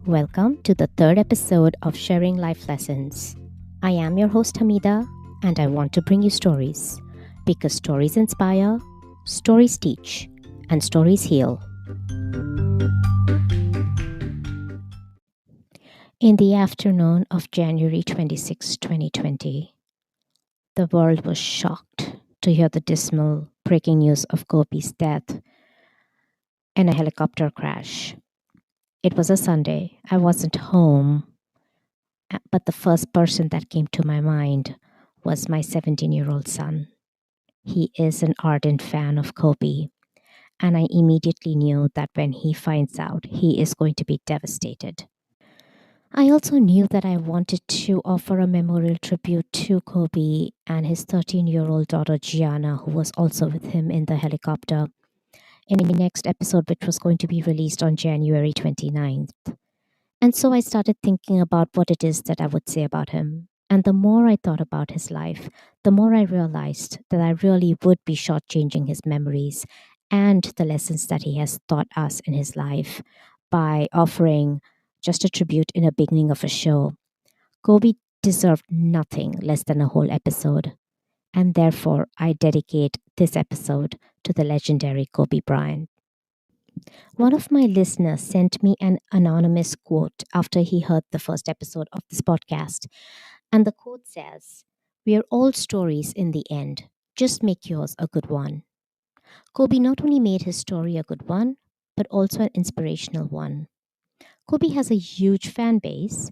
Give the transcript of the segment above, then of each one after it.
Welcome to the third episode of Sharing Life Lessons. I am your host Hamida, and I want to bring you stories because stories inspire, stories teach, and stories heal. In the afternoon of January 26, 2020, the world was shocked to hear the dismal breaking news of Kobe's death in a helicopter crash. It was a Sunday. I wasn't home, but the first person that came to my mind was my 17-year-old son. He is an ardent fan of Kobe, and I immediately knew that when he finds out, he is going to be devastated. I also knew that I wanted to offer a memorial tribute to Kobe and his 13-year-old daughter Gianna, who was also with him in the helicopter, in the next episode, which was going to be released on January 29th. And so I started thinking about what it is that I would say about him. And the more I thought about his life, the more I realized that I really would be shortchanging his memories and the lessons that he has taught us in his life by offering just a tribute in the beginning of a show. Kobe deserved nothing less than a whole episode. And therefore, I dedicate this episode to the legendary Kobe Bryant. One of my listeners sent me an anonymous quote after he heard the first episode of this podcast. And the quote says, "We are all stories in the end. Just make yours a good one." Kobe not only made his story a good one, but also an inspirational one. Kobe has a huge fan base,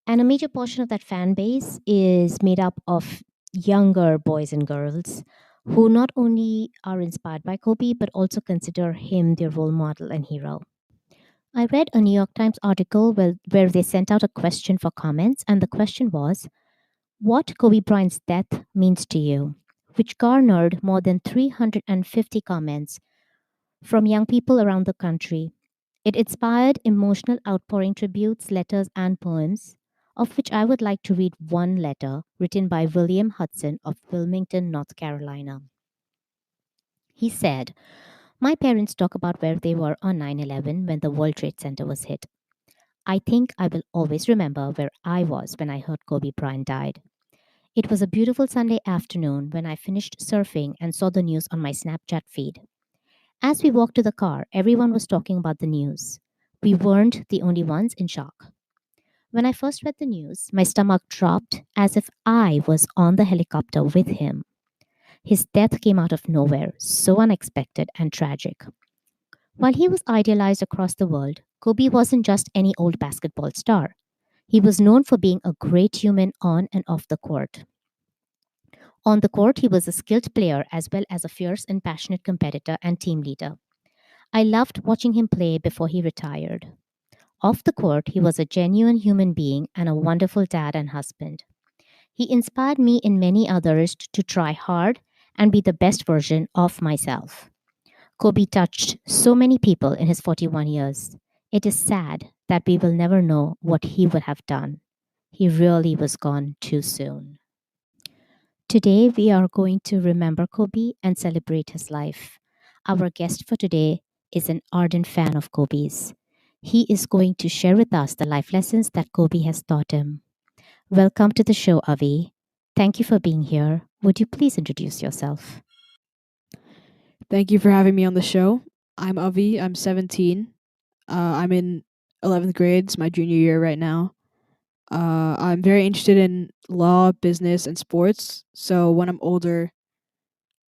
and a major portion of that fan base is made up of younger boys and girls who not only are inspired by Kobe, but also consider him their role model and hero. I read a New York Times article where they sent out a question for comments, and the question was, "What Kobe Bryant's death means to you?" which garnered more than 350 comments from young people around the country. It inspired emotional outpouring tributes, letters, and poems, of which I would like to read one letter written by William Hudson of Wilmington, North Carolina. He said, "My parents talk about where they were on 9/11 when the World Trade Center was hit. I think I will always remember where I was when I heard Kobe Bryant died. It was a beautiful Sunday afternoon when I finished surfing and saw the news on my Snapchat feed. As we walked to the car, everyone was talking about the news. We weren't the only ones in shock. When I first read the news, my stomach dropped as if I was on the helicopter with him. His death came out of nowhere, so unexpected and tragic. While he was idealized across the world, Kobe wasn't just any old basketball star. He was known for being a great human on and off the court. On the court, he was a skilled player as well as a fierce and passionate competitor and team leader. I loved watching him play before he retired. Off the court, he was a genuine human being and a wonderful dad and husband. He inspired me and many others to try hard and be the best version of myself. Kobe touched so many people in his 41 years. It is sad that we will never know what he would have done. He really was gone too soon." Today, we are going to remember Kobe and celebrate his life. Our guest for today is an ardent fan of Kobe's. He is going to share with us the life lessons that Kobe has taught him. Welcome to the show, Avi. Thank you for being here. Would you please introduce yourself? Thank you for having me on the show. I'm Avi. I'm 17. I'm in 11th grade. It's my junior year right now. I'm very interested in law, business, and sports. So when I'm older,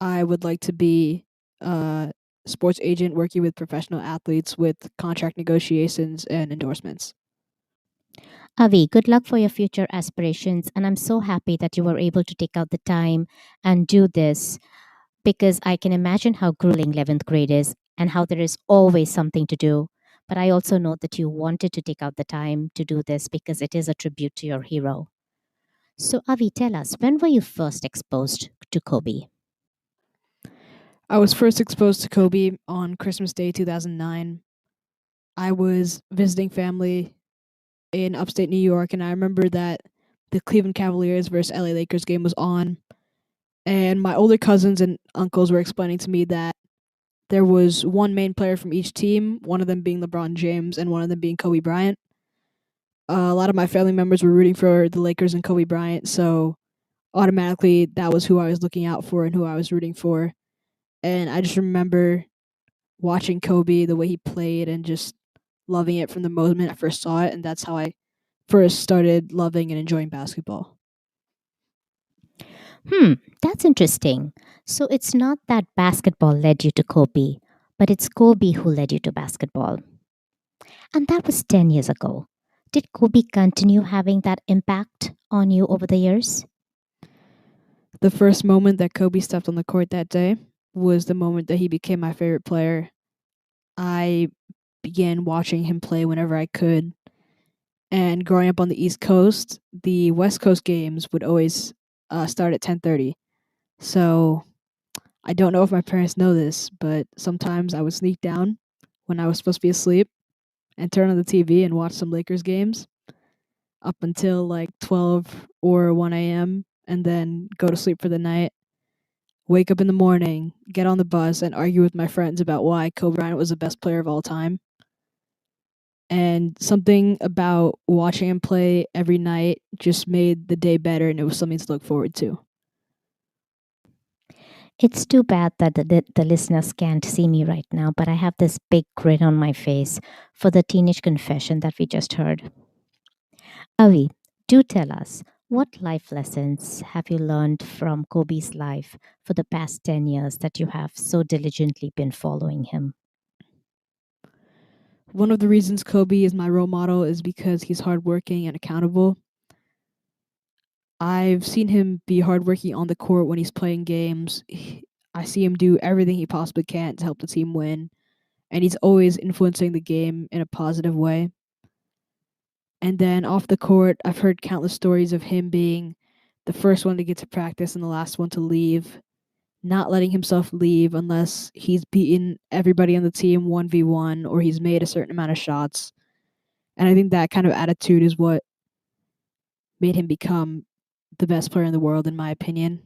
I would like to be a sports agent working with professional athletes with contract negotiations and endorsements. Avi, good luck for your future aspirations. And I'm so happy that you were able to take out the time and do this because I can imagine how grueling 11th grade is and how there is always something to do. But I also know that you wanted to take out the time to do this because it is a tribute to your hero. So, Avi, tell us, when were you first exposed to Kobe? I was first exposed to Kobe on Christmas Day 2009. I was visiting family in upstate New York, and I remember that the Cleveland Cavaliers versus LA Lakers game was on, and my older cousins and uncles were explaining to me that there was one main player from each team, one of them being LeBron James and one of them being Kobe Bryant. A lot of my family members were rooting for the Lakers and Kobe Bryant, so automatically that was who I was looking out for and who I was rooting for. And I just remember watching Kobe, the way he played, and just loving it from the moment I first saw it. And that's how I first started loving and enjoying basketball. Hmm, that's interesting. So it's not that basketball led you to Kobe, but it's Kobe who led you to basketball. And that was 10 years ago. Did Kobe continue having that impact on you over the years? The first moment that Kobe stepped on the court that day was the moment that he became my favorite player. I began watching him play whenever I could. And growing up on the East Coast, the West Coast games would always start at 10:30. So I don't know if my parents know this, but sometimes I would sneak down when I was supposed to be asleep and turn on the TV and watch some Lakers games up until like 12 or 1 a.m. and then go to sleep for the night. Wake up in the morning, get on the bus, and argue with my friends about why Kobe Bryant was the best player of all time. And something about watching him play every night just made the day better, and it was something to look forward to. It's too bad that the listeners can't see me right now, but I have this big grin on my face for the teenage confession that we just heard. Avi, do tell us, what life lessons have you learned from Kobe's life for the past 10 years that you have so diligently been following him? One of the reasons Kobe is my role model is because he's hardworking and accountable. I've seen him be hardworking on the court when he's playing games. I see him do everything he possibly can to help the team win, and he's always influencing the game in a positive way. And then off the court, I've heard countless stories of him being the first one to get to practice and the last one to leave, not letting himself leave unless he's beaten everybody on the team 1v1 or he's made a certain amount of shots. And I think that kind of attitude is what made him become the best player in the world, in my opinion.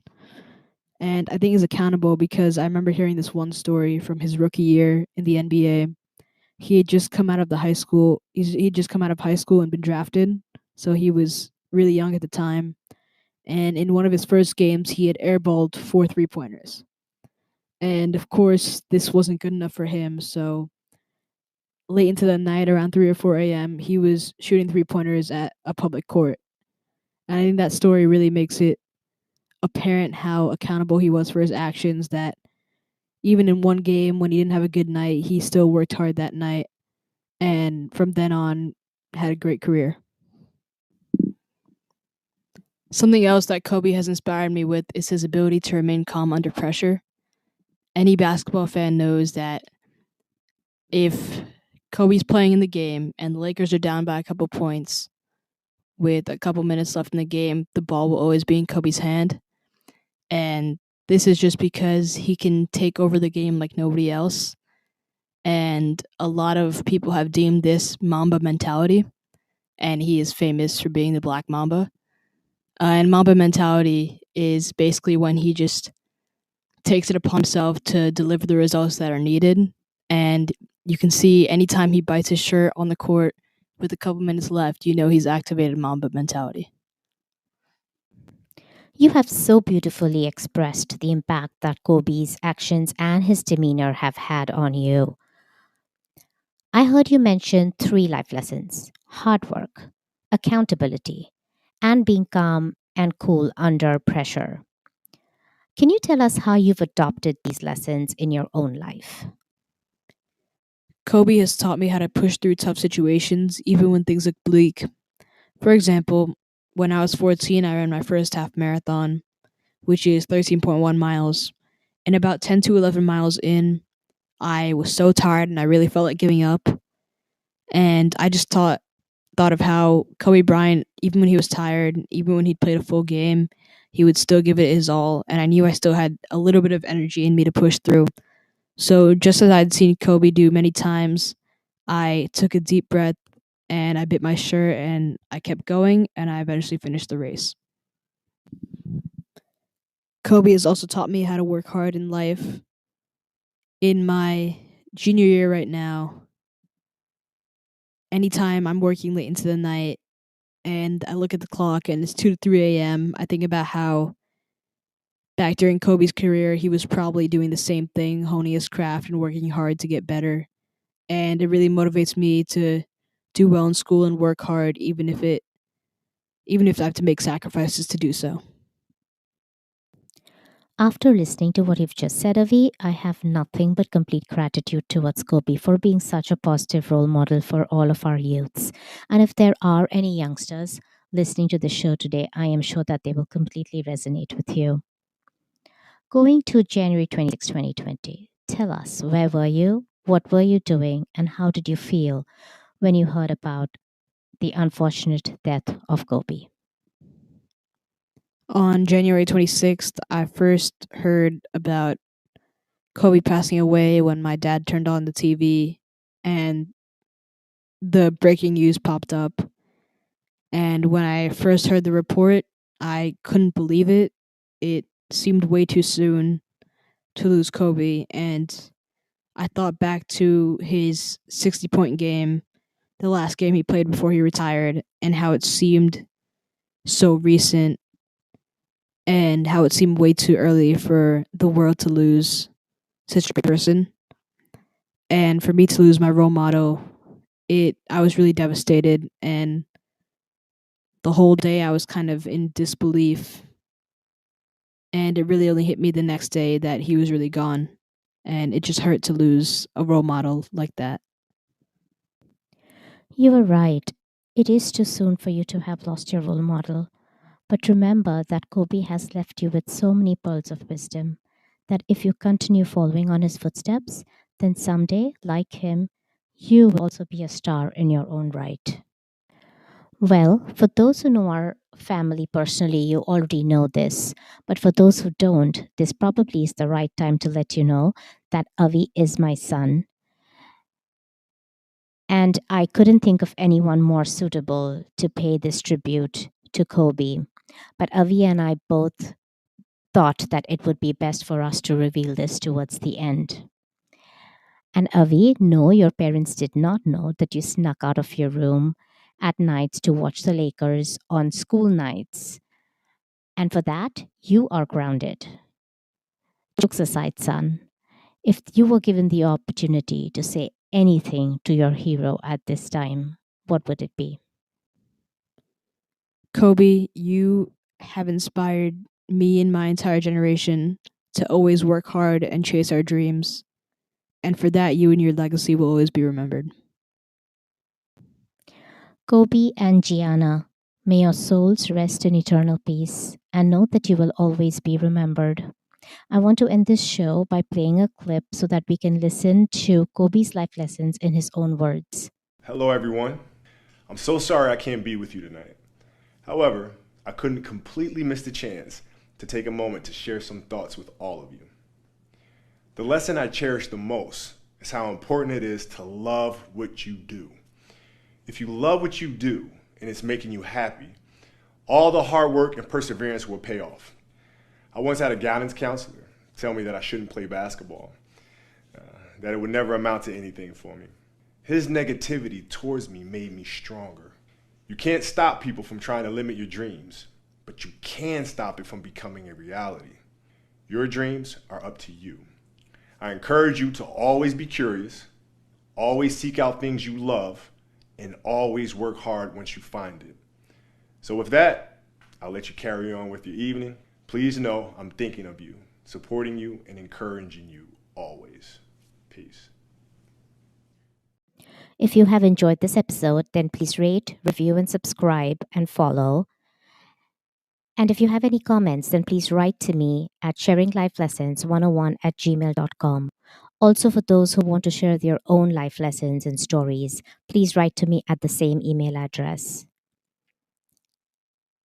And I think he's accountable because I remember hearing this one story from his rookie year in the NBA. He had just come out of the high school. He'd just come out of high school and been drafted, so he was really young at the time. And in one of his first games, he had airballed 4 3-pointers. And of course, this wasn't good enough for him. So late into the night, around 3 or 4 a.m., he was shooting 3-pointers at a public court. And I think that story really makes it apparent how accountable he was for his actions, that even in one game when he didn't have a good night, he still worked hard that night. And from then on, had a great career. Something else that Kobe has inspired me with is his ability to remain calm under pressure. Any basketball fan knows that if Kobe's playing in the game and the Lakers are down by a couple points with a couple minutes left in the game, the ball will always be in Kobe's hand. And this is just because he can take over the game like nobody else. And a lot of people have deemed this Mamba mentality, and he is famous for being the Black Mamba. And Mamba mentality is basically when he just takes it upon himself to deliver the results that are needed. And you can see anytime he bites his shirt on the court with a couple minutes left, you know he's activated Mamba mentality. You have so beautifully expressed the impact that Kobe's actions and his demeanor have had on you. I heard you mention three life lessons: hard work, accountability, and being calm and cool under pressure. Can you tell us how you've adopted these lessons in your own life? Kobe has taught me how to push through tough situations even when things look bleak. For example, when I was 14, I ran my first half marathon, which is 13.1 miles. And about 10 to 11 miles in, I was so tired and I really felt like giving up. And I just thought of how Kobe Bryant, even when he was tired, even when he'd played a full game, he would still give it his all. And I knew I still had a little bit of energy in me to push through. So just as I'd seen Kobe do many times, I took a deep breath and I bit my shirt and I kept going and I eventually finished the race. Kobe has also taught me how to work hard in life. in my junior year right now, anytime I'm working late into the night and I look at the clock and it's 2 to 3 a.m., I think about how back during Kobe's career, he was probably doing the same thing, honing his craft and working hard to get better. And it really motivates me to do well in school and work hard, even if I have to make sacrifices to do so. After listening to what you've just said, Avi, I have nothing but complete gratitude towards Kobe for being such a positive role model for all of our youths. And if there are any youngsters listening to the show today, I am sure that they will completely resonate with you. Going to January 26, 2020, tell us, where were you? What were you doing? And how did you feel when you heard about the unfortunate death of Kobe? On January 26th, I first heard about Kobe passing away when my dad turned on the TV and the breaking news popped up. And when I first heard the report, I couldn't believe it. It seemed way too soon to lose Kobe. And I thought back to his 60-point game, the last game he played before he retired, and how it seemed so recent and how it seemed way too early for the world to lose such a person. And for me to lose my role model, I was really devastated, and the whole day I was kind of in disbelief. And it really only hit me the next day that he was really gone. And it just hurt to lose a role model like that. You were right. It is too soon for you to have lost your role model. But remember that Kobe has left you with so many pearls of wisdom that if you continue following on his footsteps, then someday, like him, you will also be a star in your own right. Well, for those who know our family personally, you already know this. But for those who don't, this probably is the right time to let you know that Avi is my son. And I couldn't think of anyone more suitable to pay this tribute to Kobe. But Avi and I both thought that it would be best for us to reveal this towards the end. And Avi, no, your parents did not know that you snuck out of your room at nights to watch the Lakers on school nights. And for that, you are grounded. Jokes aside, son, if you were given the opportunity to say anything to your hero at this time, what would it be? Kobe, you have inspired me and my entire generation to always work hard and chase our dreams. And for that, you and your legacy will always be remembered. Kobe and Gianna, may your souls rest in eternal peace and know that you will always be remembered. I want to end this show by playing a clip so that we can listen to Kobe's life lessons in his own words. Hello, everyone. I'm so sorry I can't be with you tonight. However, I couldn't completely miss the chance to take a moment to share some thoughts with all of you. The lesson I cherish the most is how important it is to love what you do. If you love what you do and it's making you happy, all the hard work and perseverance will pay off. I once had a guidance counselor tell me that I shouldn't play basketball, that it would never amount to anything for me. His negativity towards me made me stronger. You can't stop people from trying to limit your dreams, but you can stop it from becoming a reality. Your dreams are up to you. I encourage you to always be curious, always seek out things you love, and always work hard once you find it. So with that, I'll let you carry on with your evening. Please know I'm thinking of you, supporting you, and encouraging you always. Peace. If you have enjoyed this episode, then please rate, review, and subscribe and follow. And if you have any comments, then please write to me at sharinglifelessons101@gmail.com. Also, for those who want to share their own life lessons and stories, please write to me at the same email address.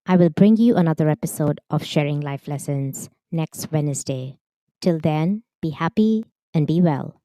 I will bring you another episode of Sharing Life Lessons next Wednesday. Till then, be happy and be well.